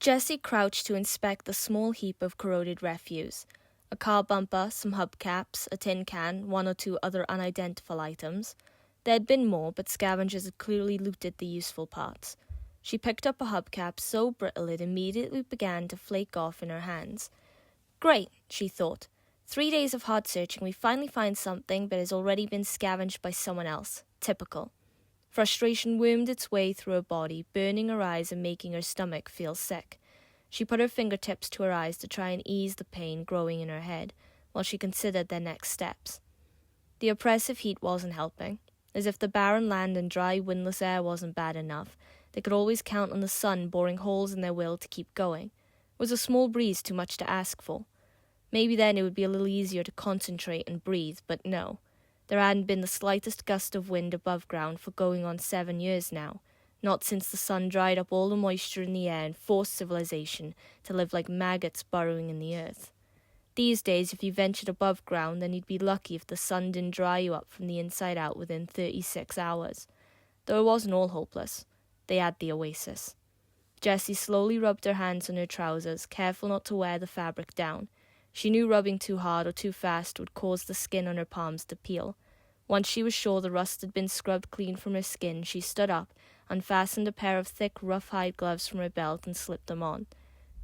Jessie crouched to inspect the small heap of corroded refuse. A car bumper, some hubcaps, a tin can, one or two other unidentifiable items. There had been more, but scavengers had clearly looted the useful parts. She picked up a hubcap so brittle it immediately began to flake off in her hands. Great, she thought. 3 days of hard searching, we finally find something, but it has already been scavenged by someone else. Typical. Frustration wormed its way through her body, burning her eyes and making her stomach feel sick. She put her fingertips to her eyes to try and ease the pain growing in her head, while she considered their next steps. The oppressive heat wasn't helping. As if the barren land and dry, windless air wasn't bad enough, they could always count on the sun boring holes in their will to keep going. Was a small breeze too much to ask for? Maybe then it would be a little easier to concentrate and breathe, but no. There hadn't been the slightest gust of wind above ground for going on 7 years now, not since the sun dried up all the moisture in the air and forced civilization to live like maggots burrowing in the earth. These days, if you ventured above ground, then you'd be lucky if the sun didn't dry you up from the inside out within 36 hours. Though it wasn't all hopeless. They had the Oasis. Jessie slowly rubbed her hands on her trousers, careful not to wear the fabric down. She knew rubbing too hard or too fast would cause the skin on her palms to peel. Once she was sure the rust had been scrubbed clean from her skin, she stood up, unfastened a pair of thick, rough-hide gloves from her belt and slipped them on.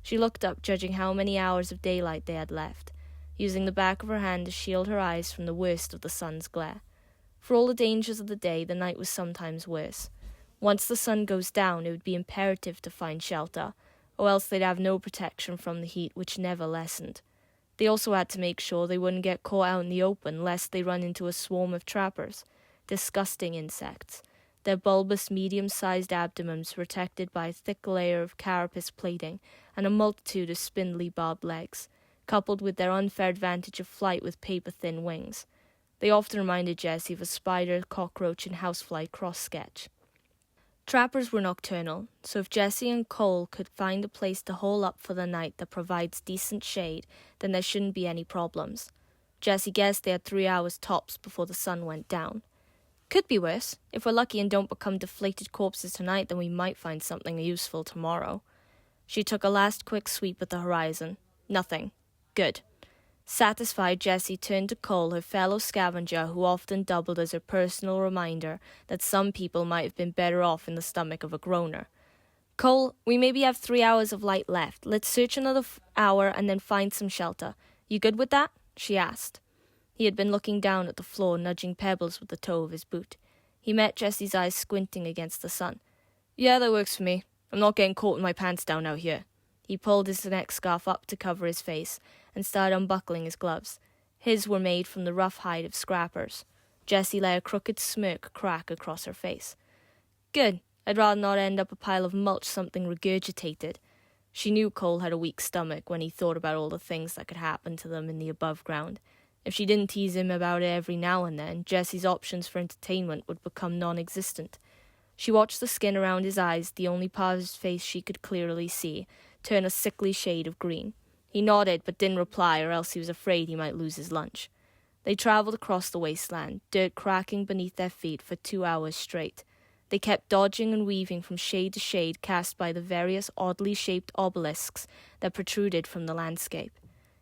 She looked up, judging how many hours of daylight they had left, using the back of her hand to shield her eyes from the worst of the sun's glare. For all the dangers of the day, the night was sometimes worse. Once the sun goes down, it would be imperative to find shelter, or else they'd have no protection from the heat, which never lessened. They also had to make sure they wouldn't get caught out in the open, lest they run into a swarm of trappers. Disgusting insects. Their bulbous, medium-sized abdomens protected by a thick layer of carapace plating and a multitude of spindly barbed legs, coupled with their unfair advantage of flight with paper-thin wings. They often reminded Jessie of a spider, cockroach, and housefly cross-sketch. Trappers were nocturnal, so if Jessie and Cole could find a place to hole up for the night that provides decent shade, then there shouldn't be any problems. Jessie guessed they had 3 hours tops before the sun went down. Could be worse. If we're lucky and don't become deflated corpses tonight, then we might find something useful tomorrow. She took a last quick sweep at the horizon. Nothing. Good. Satisfied, Jessie turned to Cole, her fellow scavenger, who often doubled as her personal reminder that some people might have been better off in the stomach of a groaner. Cole, we maybe have 3 hours of light left. Let's search another hour and then find some shelter. You good with that? She asked. He had been looking down at the floor, nudging pebbles with the toe of his boot. He met Jessie's eyes squinting against the sun. Yeah, that works for me. I'm not getting caught with my pants down out here. He pulled his neck scarf up to cover his face and started unbuckling his gloves. His were made from the rough hide of scrappers. Jessie let a crooked smirk crack across her face. Good. I'd rather not end up a pile of mulch, something regurgitated. She knew Cole had a weak stomach when he thought about all the things that could happen to them in the above ground. If she didn't tease him about it every now and then, Jessie's options for entertainment would become non-existent. She watched the skin around his eyes, the only part of his face she could clearly see, turn a sickly shade of green. He nodded but didn't reply, or else he was afraid he might lose his lunch. They travelled across the wasteland, dirt cracking beneath their feet for 2 hours straight. They kept dodging and weaving from shade to shade cast by the various oddly shaped obelisks that protruded from the landscape.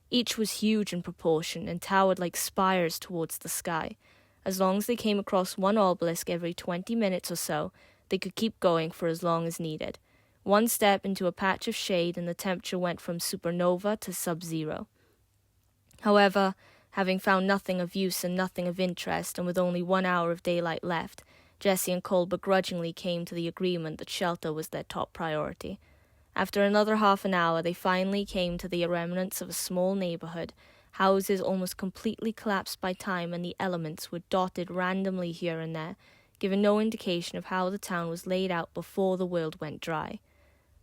Each was huge in proportion and towered like spires towards the sky. As long as they came across one obelisk every 20 minutes or so, they could keep going for as long as needed. One step into a patch of shade and the temperature went from supernova to sub-zero. However, having found nothing of use and nothing of interest, and with only 1 hour of daylight left, Jessie and Cole begrudgingly came to the agreement that shelter was their top priority. After another half an hour, they finally came to the remnants of a small neighborhood. Houses almost completely collapsed by time, and the elements were dotted randomly here and there, giving no indication of how the town was laid out before the world went dry.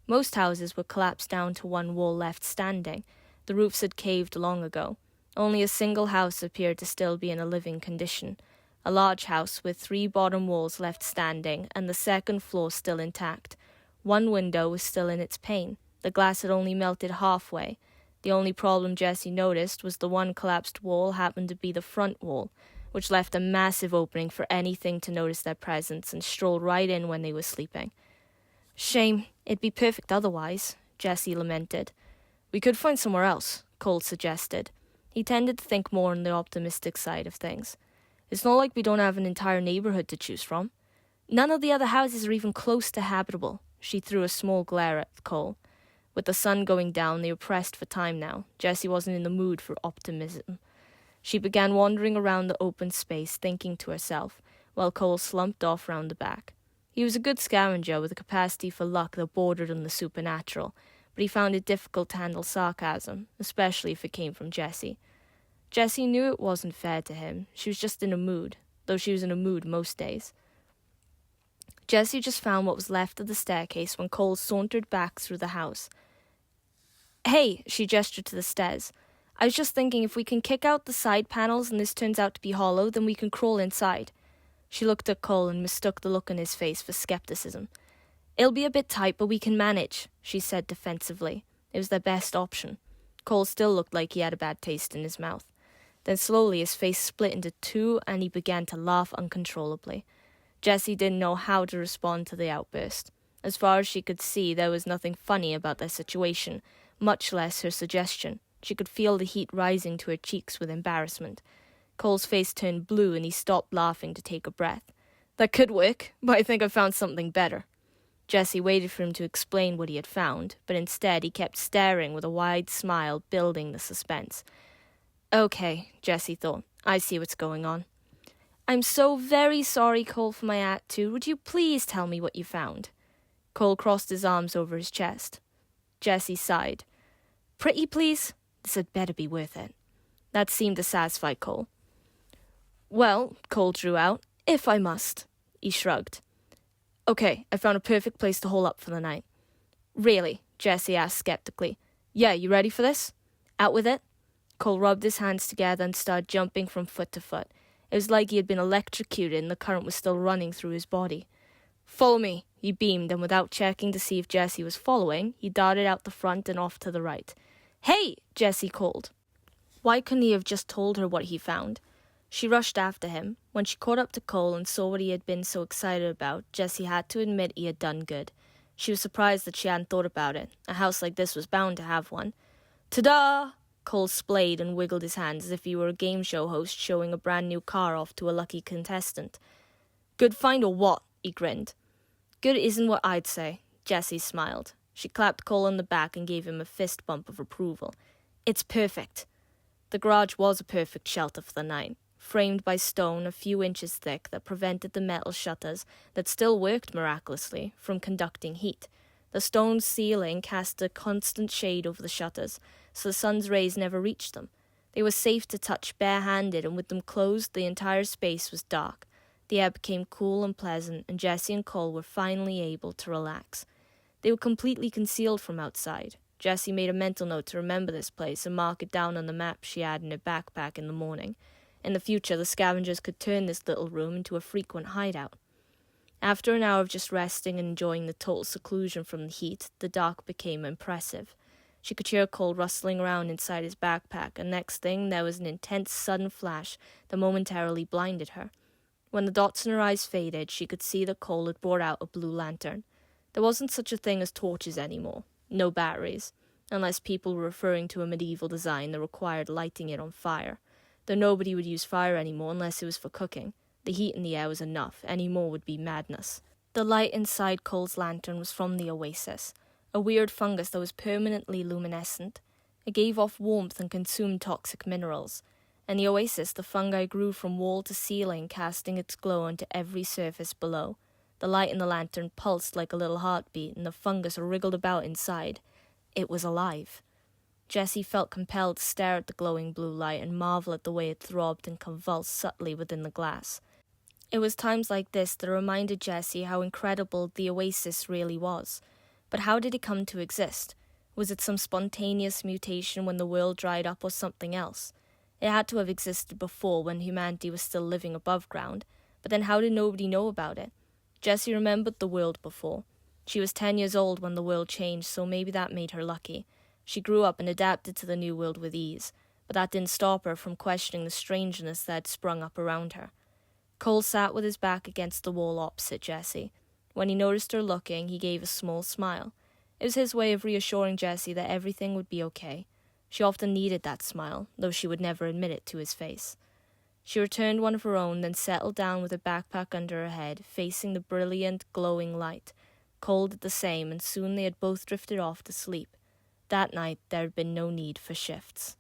Most houses were collapsed down to one wall left standing. The roofs had caved long ago. Only a single house appeared to still be in a living condition. A large house with 3 bottom walls left standing, and the second floor still intact. One window was still in its pane. The glass had only melted halfway. The only problem Jessie noticed was the one collapsed wall happened to be the front wall, which left a massive opening for anything to notice their presence and stroll right in when they were sleeping. Shame. It'd be perfect otherwise. Jessie lamented. We could find somewhere else, Cole suggested. He tended to think more on the optimistic side of things. It's not like we don't have an entire neighborhood to choose from. None of the other houses are even close to habitable. She threw a small glare at Cole. With the sun going down, they were pressed for time now. Jessie wasn't in the mood for optimism. She began wandering around the open space, thinking to herself, while Cole slumped off round the back. He was a good scavenger with a capacity for luck that bordered on the supernatural, but he found it difficult to handle sarcasm, especially if it came from Jessie. Jessie knew it wasn't fair to him. She was just in a mood, though she was in a mood most days. Jessie just found what was left of the staircase when Cole sauntered back through the house. Hey, she gestured to the stairs. I was just thinking if we can kick out the side panels and this turns out to be hollow, then we can crawl inside. She looked at Cole and mistook the look on his face for skepticism. It'll be a bit tight, but we can manage, she said defensively. It was their best option. Cole still looked like he had a bad taste in his mouth. Then slowly his face split into two and he began to laugh uncontrollably. Jessie didn't know how to respond to the outburst. As far as she could see, there was nothing funny about their situation, much less her suggestion. She could feel the heat rising to her cheeks with embarrassment. Cole's face turned blue and he stopped laughing to take a breath. That could work, but I think I found something better. Jessie waited for him to explain what he had found, but instead he kept staring with a wide smile, building the suspense. Okay, Jessie thought. I see what's going on. I'm so very sorry, Cole, for my attitude. Would you please tell me what you found? Cole crossed his arms over his chest. Jessie sighed. Pretty, please? This had better be worth it. That seemed to satisfy Cole. Well, Cole drew out, if I must. He shrugged. Okay, I found a perfect place to hole up for the night. Really? Jessie asked skeptically. Yeah, you ready for this? Out with it? Cole rubbed his hands together and started jumping from foot to foot. It was like he had been electrocuted and the current was still running through his body. Follow me, he beamed, and without checking to see if Jessie was following, he darted out the front and off to the right. Hey, Jessie called. Why couldn't he have just told her what he found? She rushed after him. When she caught up to Cole and saw what he had been so excited about, Jessie had to admit he had done good. She was surprised that she hadn't thought about it. A house like this was bound to have one. Ta-da! Cole splayed and wiggled his hands as if he were a game show host showing a brand new car off to a lucky contestant. Good find or what? He grinned. Good isn't what I'd say. Jessie smiled. She clapped Cole on the back and gave him a fist bump of approval. It's perfect. The garage was a perfect shelter for the night, framed by stone a few inches thick that prevented the metal shutters, that still worked miraculously, from conducting heat. The stone ceiling cast a constant shade over the shutters, so the sun's rays never reached them. They were safe to touch bare-handed, and with them closed, the entire space was dark. The air became cool and pleasant, and Jessie and Cole were finally able to relax. They were completely concealed from outside. Jessie made a mental note to remember this place and mark it down on the map she had in her backpack in the morning. In the future, the scavengers could turn this little room into a frequent hideout. After an hour of just resting and enjoying the total seclusion from the heat, the dark became impressive. She could hear Cole rustling around inside his backpack, and next thing there was an intense sudden flash that momentarily blinded her. When the dots in her eyes faded, she could see that Cole had brought out a blue lantern. There wasn't such a thing as torches anymore, no batteries, unless people were referring to a medieval design that required lighting it on fire. Though nobody would use fire anymore unless it was for cooking. The heat in the air was enough, any more would be madness. The light inside Cole's lantern was from the Oasis, a weird fungus that was permanently luminescent. It gave off warmth and consumed toxic minerals. In the Oasis, the fungi grew from wall to ceiling, casting its glow onto every surface below. The light in the lantern pulsed like a little heartbeat, and the fungus wriggled about inside. It was alive. Jessie felt compelled to stare at the glowing blue light and marvel at the way it throbbed and convulsed subtly within the glass. It was times like this that reminded Jessie how incredible the Oasis really was. But how did it come to exist? Was it some spontaneous mutation when the world dried up, or something else? It had to have existed before, when humanity was still living above ground. But then how did nobody know about it? Jessie remembered the world before. She was 10 years old when the world changed, so maybe that made her lucky. She grew up and adapted to the new world with ease, but that didn't stop her from questioning the strangeness that had sprung up around her. Cole sat with his back against the wall opposite Jessie. When he noticed her looking, he gave a small smile. It was his way of reassuring Jessie that everything would be okay. She often needed that smile, though she would never admit it to his face. She returned one of her own, then settled down with a backpack under her head, facing the brilliant, glowing light. Cold at the same, and soon they had both drifted off to sleep. That night there had been no need for shifts.